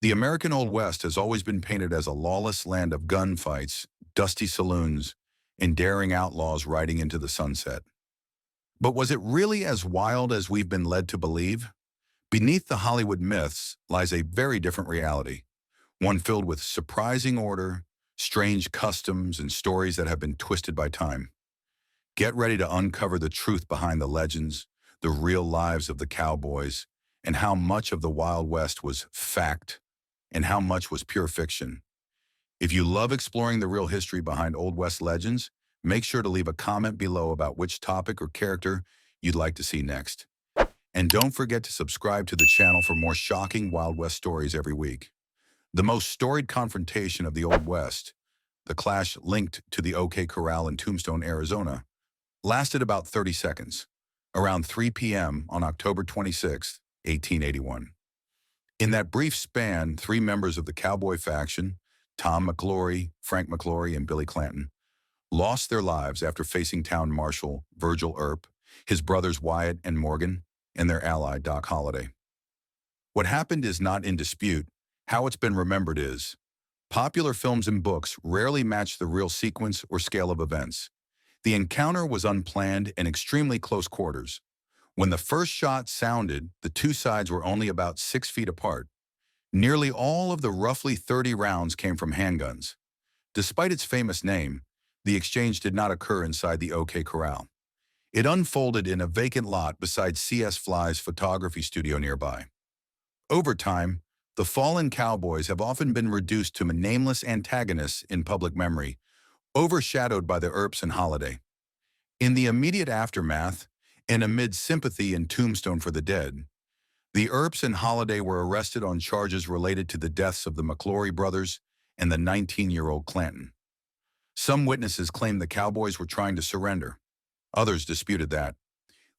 The American Old West has always been painted as a lawless land of gunfights, dusty saloons, and daring outlaws riding into the sunset. But was it really as wild as we've been led to believe? Beneath the Hollywood myths lies a very different reality, one filled with surprising order, strange customs, and stories that have been twisted by time. Get ready to uncover the truth behind the legends, the real lives of the cowboys, and how much of the Wild West was fact and how much was pure fiction. If you love exploring the real history behind Old West legends, make sure to leave a comment below about which topic or character you'd like to see next. And don't forget to subscribe to the channel for more shocking Wild West stories every week. The most storied confrontation of the Old West, the clash linked to the OK Corral in Tombstone, Arizona, lasted about 30 seconds, around 3 p.m. on October 26, 1881. In that brief span, three members of the cowboy faction, Tom McGlory, Frank McGlory, and Billy Clanton, lost their lives after facing town marshal Virgil Earp, his brothers Wyatt and Morgan, and their ally Doc Holliday. What happened is not in dispute. How it's been remembered is, popular films and books rarely match the real sequence or scale of events. The encounter was unplanned and extremely close quarters. When the first shot sounded, the two sides were only about 6 feet apart. Nearly all of the roughly 30 rounds came from handguns. Despite its famous name, the exchange did not occur inside the OK Corral. It unfolded in a vacant lot beside C.S. Fly's photography studio nearby. Over time, the fallen cowboys have often been reduced to nameless antagonists in public memory, overshadowed by the Earps and Holliday. In the immediate aftermath, and amid sympathy and tombstone for the dead, the Earps and Holliday were arrested on charges related to the deaths of the McGlory brothers and the 19-year-old Clanton. Some witnesses claimed the cowboys were trying to surrender. Others disputed that.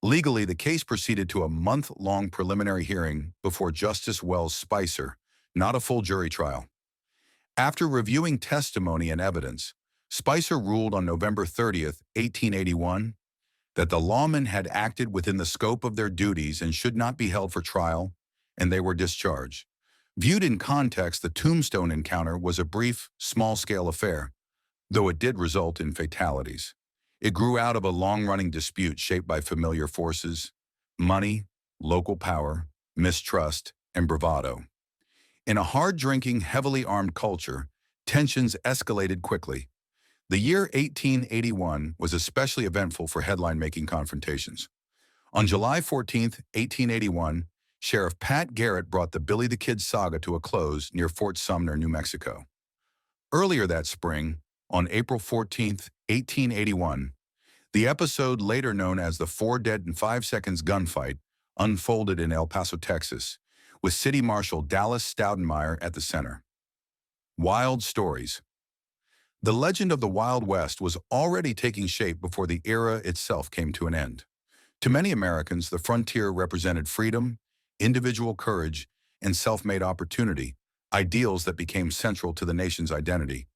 Legally, the case proceeded to a month-long preliminary hearing before Justice Wells Spicer, not a full jury trial. After reviewing testimony and evidence, Spicer ruled on November 30th, 1881, that the lawmen had acted within the scope of their duties and should not be held for trial, and they were discharged. Viewed in context, the Tombstone encounter was a brief, small-scale affair, though it did result in fatalities. It grew out of a long-running dispute shaped by familiar forces, money, local power, mistrust, and bravado. In a hard-drinking, heavily armed culture, tensions escalated quickly. The year 1881 was especially eventful for headline-making confrontations. On July 14, 1881, Sheriff Pat Garrett brought the Billy the Kid saga to a close near Fort Sumner, New Mexico. Earlier that spring, on April 14, 1881, the episode later known as the 4 Dead in 5 Seconds gunfight unfolded in El Paso, Texas, with City Marshal Dallas Stoudenmeyer at the center. Wild stories. The legend of the Wild West was already taking shape before the era itself came to an end. To many Americans, the frontier represented freedom, individual courage, and self-made opportunity, ideals that became central to the nation's identity.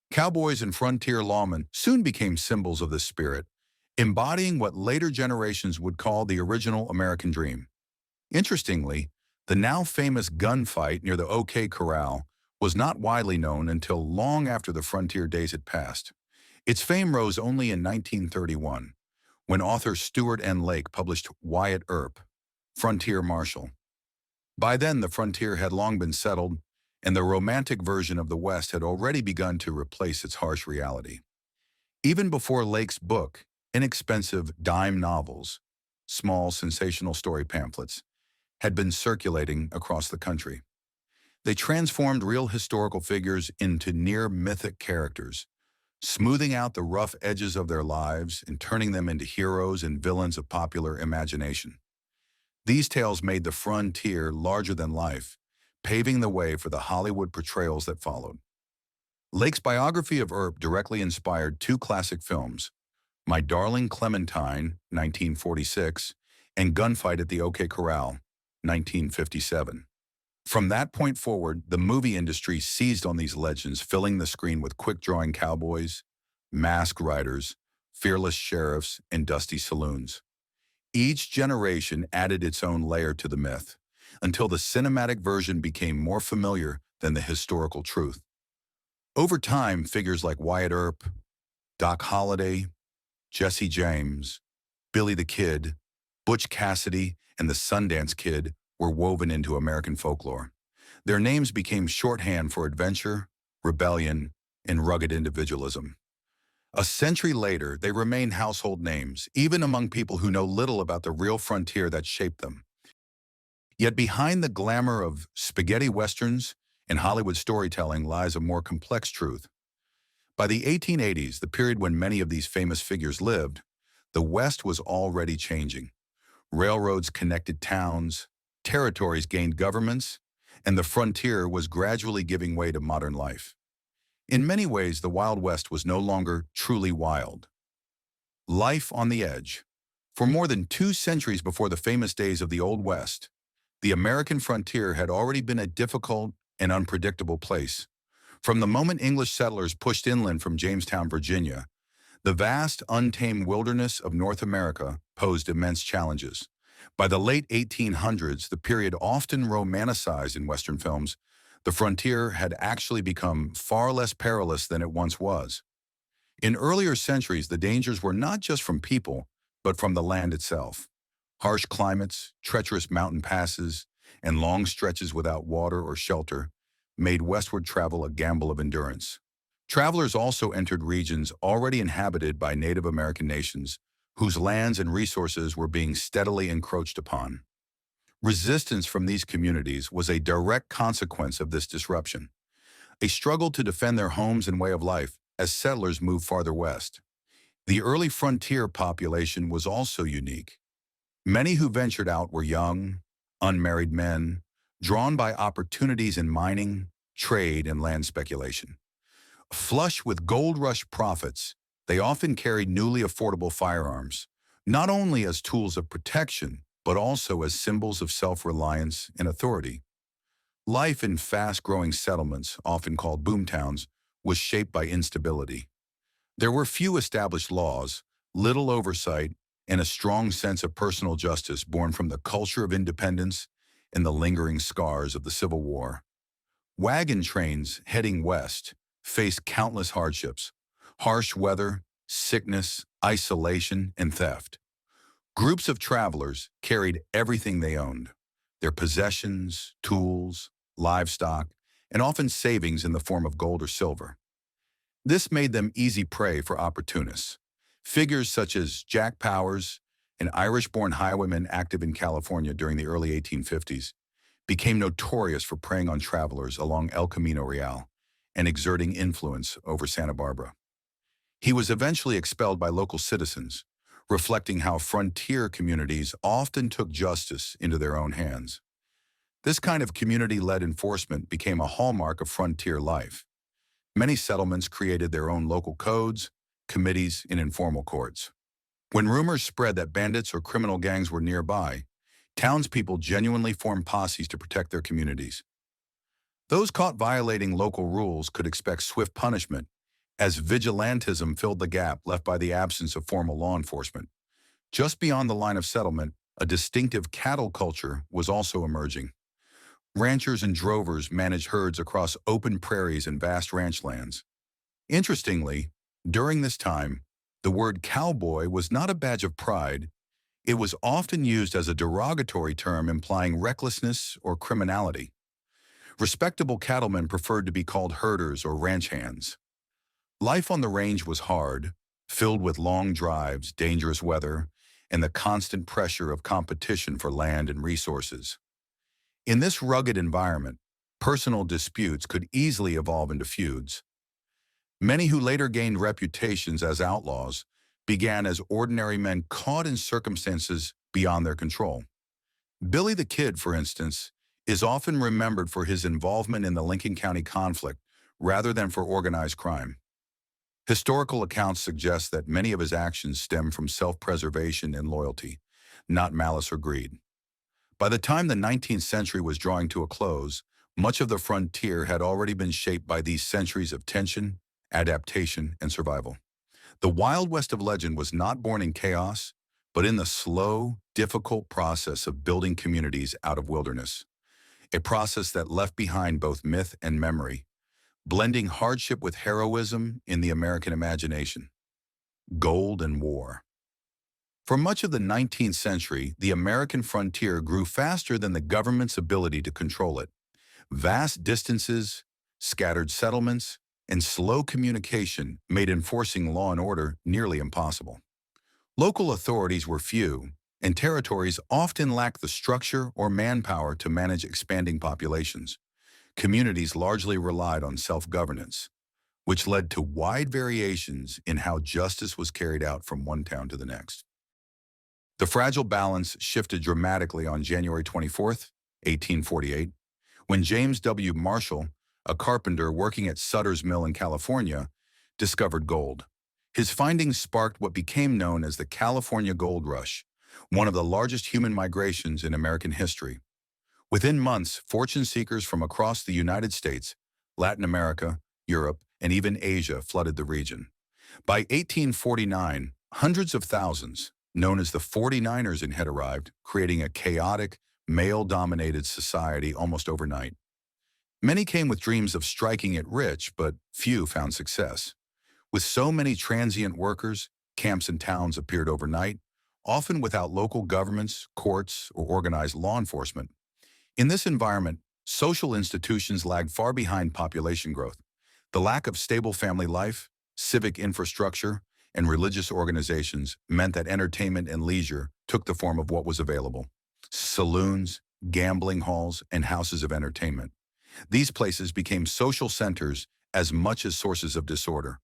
Cowboys and frontier lawmen soon became symbols of this spirit, embodying what later generations would call the original American dream. Interestingly, the now famous gunfight near the OK Corral was not widely known until long after the frontier days had passed. Its fame rose only in 1931, when author Stewart N. Lake published Wyatt Earp, Frontier Marshal. By then, the frontier had long been settled, and the romantic version of the West had already begun to replace its harsh reality. Even before Lake's book, inexpensive dime novels, small sensational story pamphlets, had been circulating across the country. They transformed real historical figures into near-mythic characters, smoothing out the rough edges of their lives and turning them into heroes and villains of popular imagination. These tales made the frontier larger than life, paving the way for the Hollywood portrayals that followed. Lake's biography of Earp directly inspired two classic films, My Darling Clementine, 1946, and Gunfight at the OK Corral, 1957. From that point forward, the movie industry seized on these legends, filling the screen with quick-drawing cowboys, masked riders, fearless sheriffs, and dusty saloons. Each generation added its own layer to the myth. until the cinematic version became more familiar than the historical truth. Over time, figures like Wyatt Earp, Doc Holliday, Jesse James, Billy the Kid, Butch Cassidy, and the Sundance Kid were woven into American folklore. Their names became shorthand for adventure, rebellion, and rugged individualism. A century later, they remain household names, even among people who know little about the real frontier that shaped them. Yet behind the glamour of spaghetti westerns and Hollywood storytelling lies a more complex truth. By the 1880s, the period when many of these famous figures lived, the West was already changing. Railroads connected towns, territories gained governments, and the frontier was gradually giving way to modern life. In many ways, the Wild West was no longer truly wild. Life on the edge. For more than 2 centuries before the famous days of the Old West, the American frontier had already been a difficult and unpredictable place. From the moment English settlers pushed inland from Jamestown, Virginia, the vast, untamed wilderness of North America posed immense challenges. By the late 1800s, the period often romanticized in Western films, the frontier had actually become far less perilous than it once was. In earlier centuries, the dangers were not just from people, but from the land itself. Harsh climates, treacherous mountain passes, and long stretches without water or shelter made westward travel a gamble of endurance. Travelers also entered regions already inhabited by Native American nations, whose lands and resources were being steadily encroached upon. Resistance from these communities was a direct consequence of this disruption, a struggle to defend their homes and way of life as settlers moved farther west. The early frontier population was also unique. Many who ventured out were young, unmarried men, drawn by opportunities in mining, trade, and land speculation. Flush with gold rush profits, they often carried newly affordable firearms, not only as tools of protection, but also as symbols of self-reliance and authority. Life in fast-growing settlements, often called boomtowns, was shaped by instability. There were few established laws, little oversight, and a strong sense of personal justice born from the culture of independence and the lingering scars of the Civil War. Wagon trains heading west faced countless hardships: harsh weather, sickness, isolation, and theft. Groups of travelers carried everything they owned: their possessions, tools, livestock, and often savings in the form of gold or silver. This made them easy prey for opportunists. Figures such as Jack Powers, an Irish-born highwayman active in California during the early 1850s, became notorious for preying on travelers along El Camino Real and exerting influence over Santa Barbara. He was eventually expelled by local citizens, reflecting how frontier communities often took justice into their own hands. This kind of community-led enforcement became a hallmark of frontier life. Many settlements created their own local codes, committees, and informal courts. When rumors spread that bandits or criminal gangs were nearby, townspeople genuinely formed posses to protect their communities. Those caught violating local rules could expect swift punishment, as vigilantism filled the gap left by the absence of formal law enforcement. Just beyond the line of settlement, a distinctive cattle culture was also emerging. Ranchers and drovers managed herds across open prairies and vast ranch lands. Interestingly, during this time, the word cowboy was not a badge of pride. It was often used as a derogatory term implying recklessness or criminality. Respectable cattlemen preferred to be called herders or ranch hands. Life on the range was hard, filled with long drives, dangerous weather, and the constant pressure of competition for land and resources. In this rugged environment, personal disputes could easily evolve into feuds. Many who later gained reputations as outlaws began as ordinary men caught in circumstances beyond their control. Billy the Kid, for instance, is often remembered for his involvement in the Lincoln County conflict rather than for organized crime. Historical accounts suggest that many of his actions stem from self-preservation and loyalty, not malice or greed. By the time the 19th century was drawing to a close, much of the frontier had already been shaped by these centuries of tension, adaptation, and survival. The Wild West of legend was not born in chaos, but in the slow, difficult process of building communities out of wilderness, a process that left behind both myth and memory, blending hardship with heroism in the American imagination. Gold and war. For much of the 19th century, the American frontier grew faster than the government's ability to control it. Vast distances, scattered settlements, and slow communication made enforcing law and order nearly impossible. Local authorities were few, and territories often lacked the structure or manpower to manage expanding populations. Communities largely relied on self-governance, which led to wide variations in how justice was carried out from one town to the next. The fragile balance shifted dramatically on January 24, 1848, when James W. Marshall, a carpenter working at Sutter's Mill in California, discovered gold. His findings sparked what became known as the California Gold Rush, one of the largest human migrations in American history. Within months, fortune seekers from across the United States, Latin America, Europe, and even Asia flooded the region. By 1849, hundreds of thousands, known as the 49ers, had arrived, creating a chaotic, male-dominated society almost overnight. Many came with dreams of striking it rich, but few found success. With so many transient workers, camps and towns appeared overnight, often without local governments, courts, or organized law enforcement. In this environment, social institutions lagged far behind population growth. The lack of stable family life, civic infrastructure, and religious organizations meant that entertainment and leisure took the form of what was available: saloons, gambling halls, and houses of entertainment. These places became social centers as much as sources of disorder,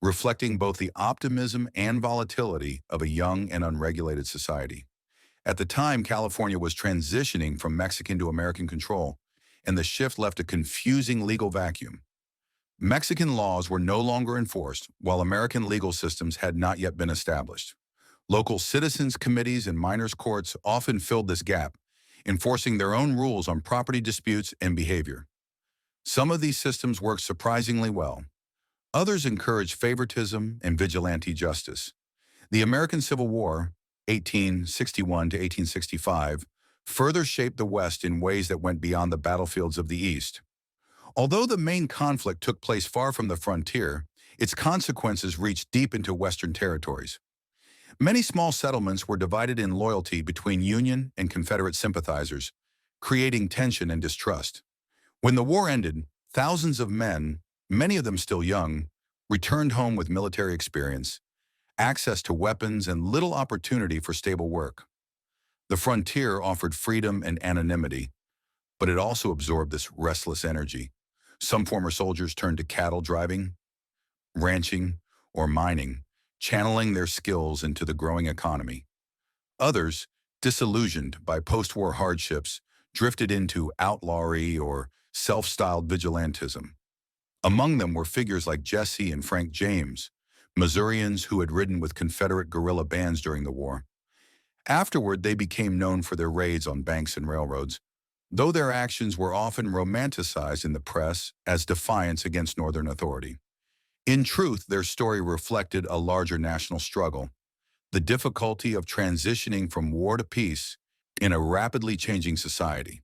reflecting both the optimism and volatility of a young and unregulated society. At the time, California was transitioning from Mexican to American control, and the shift left a confusing legal vacuum. Mexican laws were no longer enforced, while American legal systems had not yet been established. Local citizens' committees and minors' courts often filled this gap, enforcing their own rules on property disputes and behavior. Some of these systems worked surprisingly well. Others encouraged favoritism and vigilante justice. The American Civil War, 1861 to 1865, further shaped the West in ways that went beyond the battlefields of the East. Although the main conflict took place far from the frontier, its consequences reached deep into Western territories. Many small settlements were divided in loyalty between Union and Confederate sympathizers, creating tension and distrust. When the war ended, thousands of men, many of them still young, returned home with military experience, access to weapons, and little opportunity for stable work. The frontier offered freedom and anonymity, but it also absorbed this restless energy. Some former soldiers turned to cattle driving, ranching, or mining, channeling their skills into the growing economy. Others, disillusioned by post-war hardships, drifted into outlawry or self-styled vigilantism. Among them were figures like Jesse and Frank James, Missourians who had ridden with Confederate guerrilla bands during the war. Afterward, they became known for their raids on banks and railroads, though their actions were often romanticized in the press as defiance against Northern authority. In truth, their story reflected a larger national struggle: the difficulty of transitioning from war to peace in a rapidly changing society.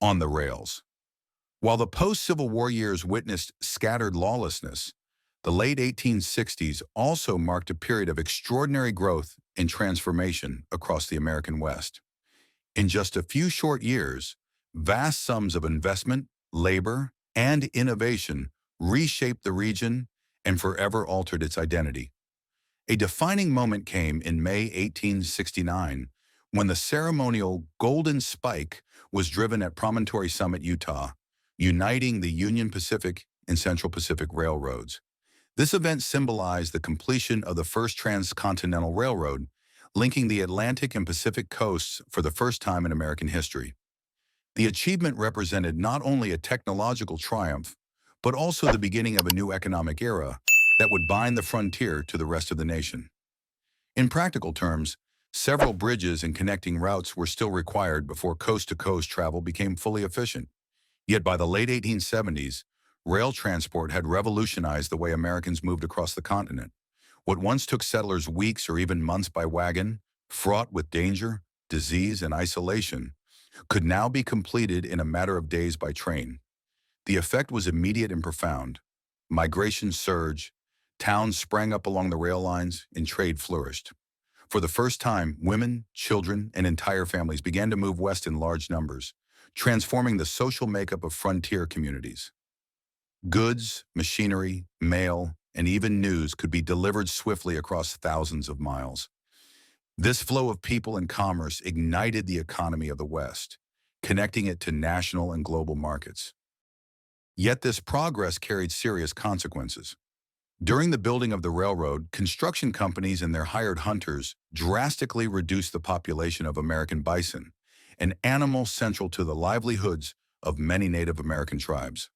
On the rails. While the post-Civil War years witnessed scattered lawlessness, the late 1860s also marked a period of extraordinary growth and transformation across the American West. In just a few short years, vast sums of investment, labor, and innovation reshaped the region and forever altered its identity. A defining moment came in May 1869 when the ceremonial Golden Spike was driven at Promontory Summit, Utah, uniting the Union Pacific and Central Pacific Railroads. This event symbolized the completion of the first transcontinental railroad, linking the Atlantic and Pacific coasts for the first time in American history. The achievement represented not only a technological triumph, but also the beginning of a new economic era that would bind the frontier to the rest of the nation. In practical terms, several bridges and connecting routes were still required before coast-to-coast travel became fully efficient. Yet by the late 1870s, rail transport had revolutionized the way Americans moved across the continent. What once took settlers weeks or even months by wagon fraught with danger, disease, and isolation, could now be completed in a matter of days by train. The effect was immediate and profound. Migration surged, towns sprang up along the rail lines, and trade flourished. For the first time, women, children, and entire families began to move west in large numbers, transforming the social makeup of frontier communities. Goods, machinery, mail, and even news could be delivered swiftly across thousands of miles. This flow of people and commerce ignited the economy of the West, connecting it to national and global markets. Yet this progress carried serious consequences. During the building of the railroad, construction companies and their hired hunters drastically reduced the population of American bison, an animal central to the livelihoods of many Native American tribes.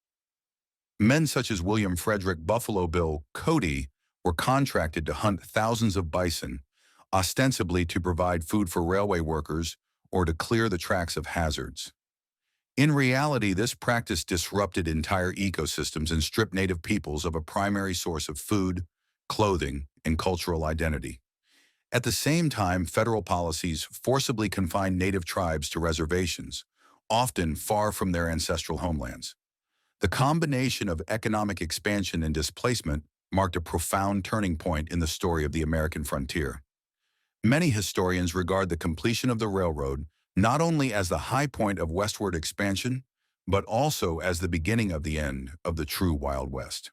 Men such as William Frederick Buffalo Bill Cody were contracted to hunt thousands of bison, ostensibly to provide food for railway workers or to clear the tracks of hazards. In reality, this practice disrupted entire ecosystems and stripped Native peoples of a primary source of food, clothing, and cultural identity. At the same time, federal policies forcibly confined Native tribes to reservations, often far from their ancestral homelands. The combination of economic expansion and displacement marked a profound turning point in the story of the American frontier. Many historians regard the completion of the railroad not only as the high point of westward expansion, but also as the beginning of the end of the true Wild West.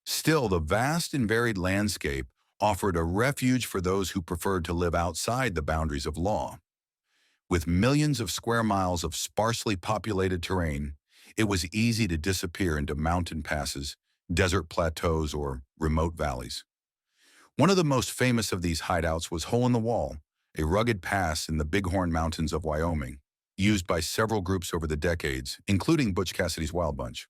Still, the vast and varied landscape offered a refuge for those who preferred to live outside the boundaries of law. With millions of square miles of sparsely populated terrain, it was easy to disappear into mountain passes, desert plateaus, or remote valleys. One of the most famous of these hideouts was Hole in the Wall, a rugged pass in the Bighorn Mountains of Wyoming, used by several groups over the decades, including Butch Cassidy's Wild Bunch.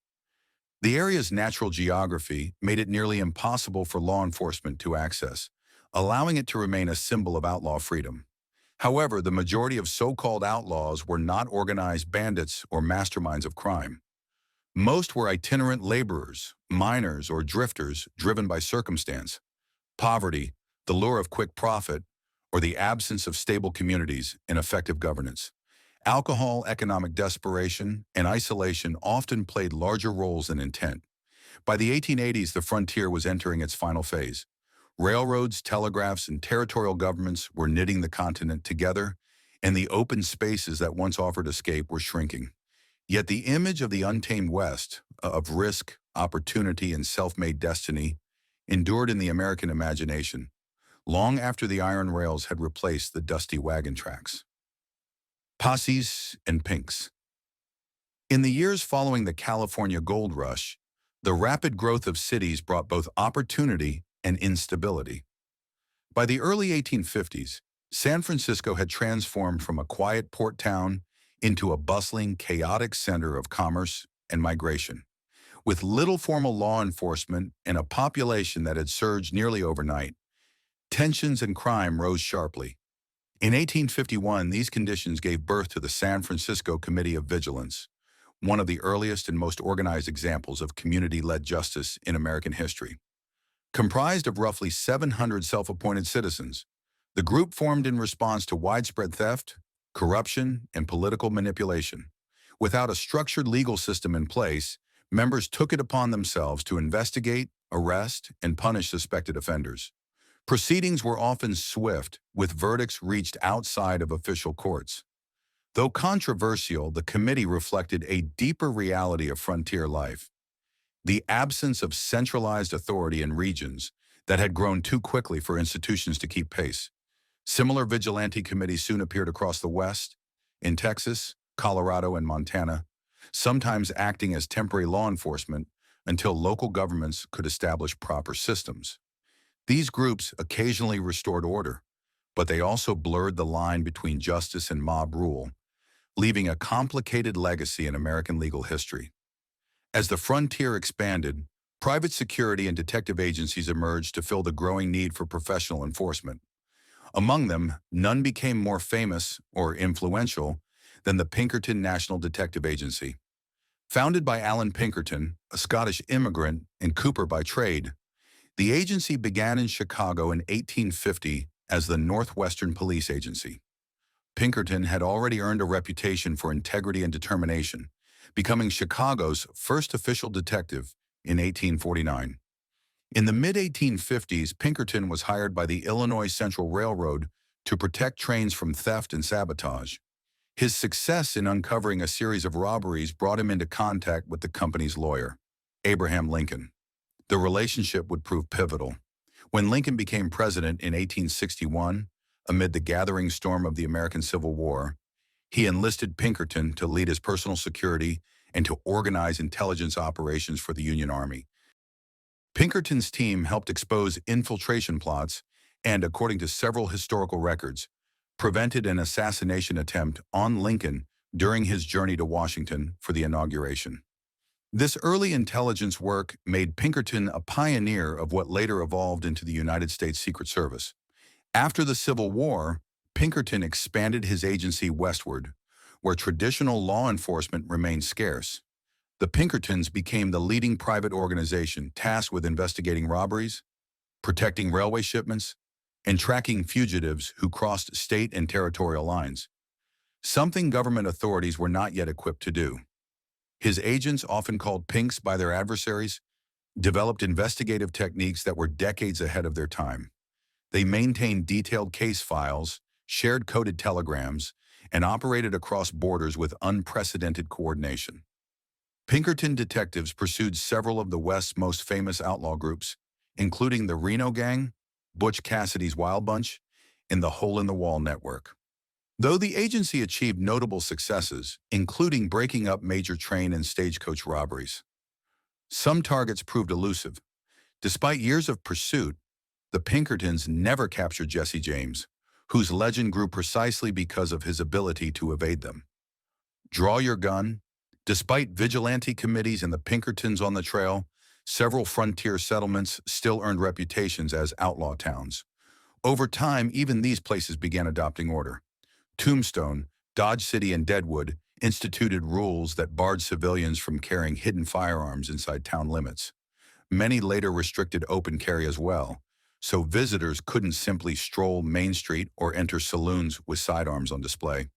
The area's natural geography made it nearly impossible for law enforcement to access, allowing it to remain a symbol of outlaw freedom. However, the majority of so-called outlaws were not organized bandits or masterminds of crime. Most were itinerant laborers, miners, or drifters driven by circumstance, poverty, the lure of quick profit, or the absence of stable communities and effective governance. Alcohol, economic desperation, and isolation often played larger roles than intent. By the 1880s, the frontier was entering its final phase. Railroads, telegraphs, and territorial governments were knitting the continent together, and the open spaces that once offered escape were shrinking. Yet the image of the untamed West, of risk, opportunity, and self-made destiny, endured in the American imagination, long after the iron rails had replaced the dusty wagon tracks. Posses and Pinks. In the years following the California gold rush, the rapid growth of cities brought both opportunity and instability. By the early 1850s, San Francisco had transformed from a quiet port town into a bustling, chaotic center of commerce and migration. With little formal law enforcement and a population that had surged nearly overnight, tensions and crime rose sharply. In 1851, these conditions gave birth to the San Francisco Committee of Vigilance, one of the earliest and most organized examples of community-led justice in American history. Comprised of roughly 700 self-appointed citizens, the group formed in response to widespread theft, corruption, and political manipulation. Without a structured legal system in place, members took it upon themselves to investigate, arrest, and punish suspected offenders. Proceedings were often swift, with verdicts reached outside of official courts. Though controversial, the committee reflected a deeper reality of frontier life: the absence of centralized authority in regions that had grown too quickly for institutions to keep pace. Similar vigilante committees soon appeared across the West, in Texas, Colorado, and Montana, sometimes acting as temporary law enforcement until local governments could establish proper systems. These groups occasionally restored order, but they also blurred the line between justice and mob rule, leaving a complicated legacy in American legal history. As the frontier expanded, private security and detective agencies emerged to fill the growing need for professional enforcement. Among them, none became more famous or influential than the Pinkerton National Detective Agency. Founded by Alan Pinkerton, a Scottish immigrant and cooper by trade, the agency began in Chicago in 1850 as the Northwestern Police Agency. Pinkerton had already earned a reputation for integrity and determination, becoming Chicago's first official detective in 1849. In the mid-1850s, Pinkerton was hired by the Illinois Central Railroad to protect trains from theft and sabotage. His success in uncovering a series of robberies brought him into contact with the company's lawyer, Abraham Lincoln. The relationship would prove pivotal. When Lincoln became president in 1861, amid the gathering storm of the American Civil War, he enlisted Pinkerton to lead his personal security and to organize intelligence operations for the Union Army. Pinkerton's team helped expose infiltration plots and, according to several historical records, prevented an assassination attempt on Lincoln during his journey to Washington for the inauguration. This early intelligence work made Pinkerton a pioneer of what later evolved into the United States Secret Service. After the Civil War, Pinkerton expanded his agency westward, where traditional law enforcement remained scarce. The Pinkertons became the leading private organization tasked with investigating robberies, protecting railway shipments, and tracking fugitives who crossed state and territorial lines, something government authorities were not yet equipped to do. His agents, often called Pinks by their adversaries, developed investigative techniques that were decades ahead of their time. They maintained detailed case files, shared coded telegrams, and operated across borders with unprecedented coordination. Pinkerton detectives pursued several of the West's most famous outlaw groups, including the Reno Gang, Butch Cassidy's Wild Bunch, and the Hole-in-the-Wall Network. Though the agency achieved notable successes, including breaking up major train and stagecoach robberies, some targets proved elusive. Despite years of pursuit, the Pinkertons never captured Jesse James, whose legend grew precisely because of his ability to evade them. Draw your gun. Despite vigilante committees and the Pinkertons on the trail, several frontier settlements still earned reputations as outlaw towns. Over time, even these places began adopting order. Tombstone, Dodge City, and Deadwood instituted rules that barred civilians from carrying hidden firearms inside town limits. Many later restricted open carry as well, so visitors couldn't simply stroll Main Street or enter saloons with sidearms on display.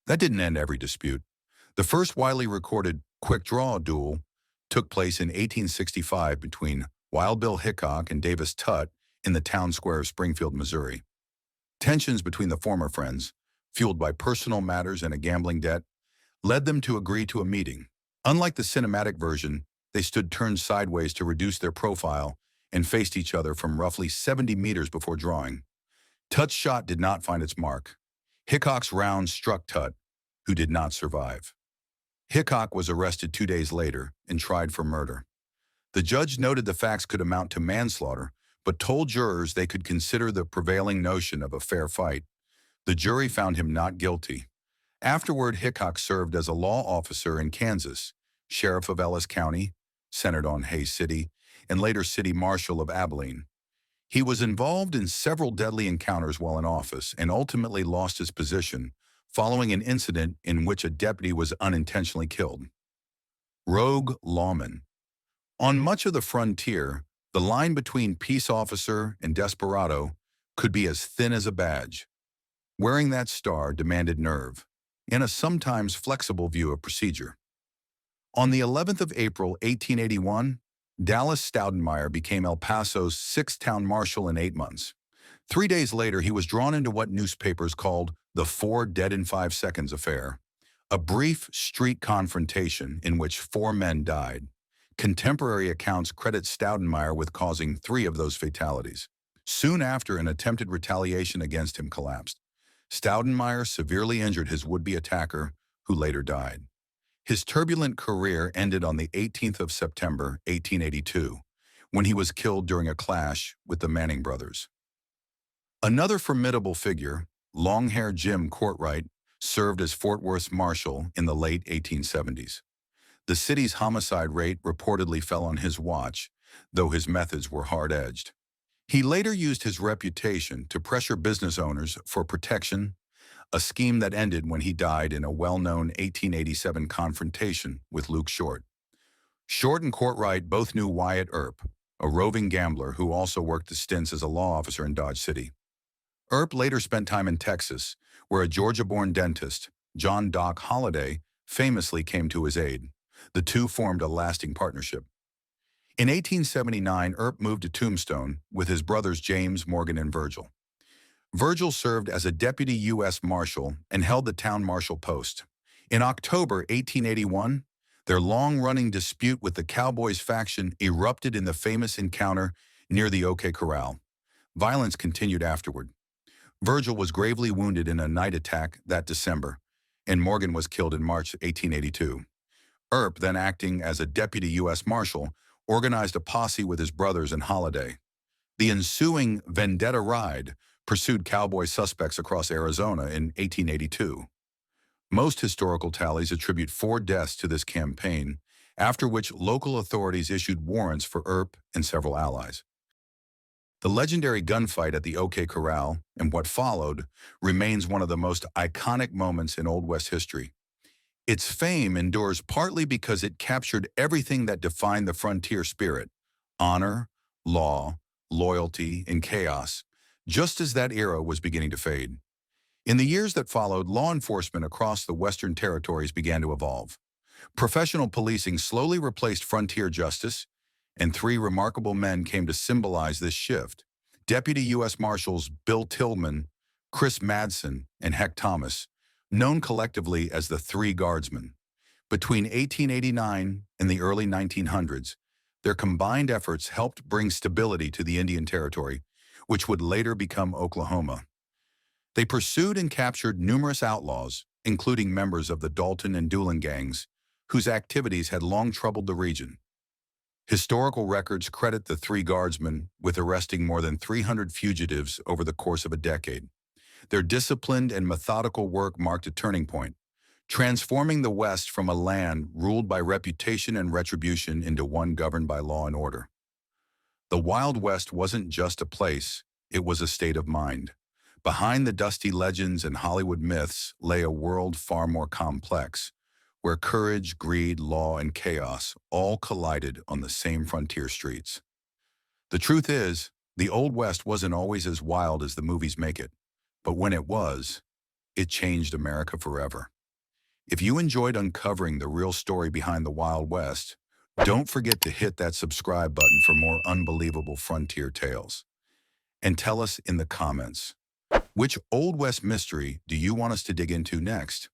That didn't end every dispute. The first widely recorded quick draw duel took place in 1865 between Wild Bill Hickok and Davis Tutt in the town square of Springfield, Missouri. Tensions between the former friends, fueled by personal matters and a gambling debt, led them to agree to a meeting. Unlike the cinematic version, they stood turned sideways to reduce their profile and faced each other from roughly 70 meters before drawing. Tutt's shot did not find its mark. Hickok's round struck Tutt, who did not survive. Hickok was arrested 2 days later and tried for murder. The judge noted the facts could amount to manslaughter, but told jurors they could consider the prevailing notion of a fair fight. The jury found him not guilty. Afterward, Hickok served as a law officer in Kansas, sheriff of Ellis County, centered on Hays City, and later city marshal of Abilene. He was involved in several deadly encounters while in office and ultimately lost his position following an incident in which a deputy was unintentionally killed. Rogue lawmen. On much of the frontier, the line between peace officer and desperado could be as thin as a badge. Wearing that star demanded nerve, and a sometimes flexible view of procedure. On the 11th of April, 1881, Dallas Staudenmeier became El Paso's sixth town marshal in 8 months. 3 days later, he was drawn into what newspapers called the 4 Dead in 5 Seconds affair, a brief street confrontation in which 4 men died. Contemporary accounts credit Staudenmeier with causing 3 of those fatalities. Soon after, an attempted retaliation against him collapsed. Staudenmeier severely injured his would-be attacker, who later died. His turbulent career ended on the 18th of September, 1882, when he was killed during a clash with the Manning brothers. Another formidable figure, long-haired Jim Courtright, served as Fort Worth's marshal in the late 1870s. The city's homicide rate reportedly fell on his watch, though his methods were hard-edged. He later used his reputation to pressure business owners for protection, a scheme that ended when he died in a well-known 1887 confrontation with Luke Short. Short and Courtright both knew Wyatt Earp, a roving gambler who also worked the stints as a law officer in Dodge City. Earp later spent time in Texas, where a Georgia-born dentist, John Doc Holliday, famously came to his aid. The two formed a lasting partnership. In 1879, Earp moved to Tombstone with his brothers James, Morgan, and Virgil. Virgil served as a deputy U.S. Marshal and held the town marshal post. In October 1881, their long-running dispute with the Cowboys faction erupted in the famous encounter near the OK Corral. Violence continued afterward. Virgil was gravely wounded in a night attack that December, and Morgan was killed in March 1882. Earp, then acting as a deputy U.S. Marshal, organized a posse with his brothers and Holiday. The ensuing vendetta ride pursued cowboy suspects across Arizona in 1882. Most historical tallies attribute 4 deaths to this campaign, after which local authorities issued warrants for Earp and several allies. The legendary gunfight at the OK Corral and what followed remains one of the most iconic moments in Old West history. Its fame endures partly because it captured everything that defined the frontier spirit: honor, law, loyalty, and chaos, just as that era was beginning to fade. In the years that followed, law enforcement across the Western territories began to evolve. Professional policing slowly replaced frontier justice, and 3 remarkable men came to symbolize this shift. Deputy U.S. Marshals Bill Tillman, Chris Madsen, and Heck Thomas, known collectively as the Three Guardsmen. Between 1889 and the early 1900s, their combined efforts helped bring stability to the Indian Territory, which would later become Oklahoma. They pursued and captured numerous outlaws, including members of the Dalton and Doolin gangs, whose activities had long troubled the region. Historical records credit the Three Guardsmen with arresting more than 300 fugitives over the course of a decade. Their disciplined and methodical work marked a turning point, transforming the West from a land ruled by reputation and retribution into one governed by law and order. The Wild West wasn't just a place, it was a state of mind. Behind the dusty legends and Hollywood myths lay a world far more complex, where courage, greed, law, and chaos all collided on the same frontier streets. The truth is, the Old West wasn't always as wild as the movies make it, but when it was, it changed America forever. If you enjoyed uncovering the real story behind the Wild West, don't forget to hit that subscribe button for more unbelievable frontier tales. And tell us in the comments, which Old West mystery do you want us to dig into next?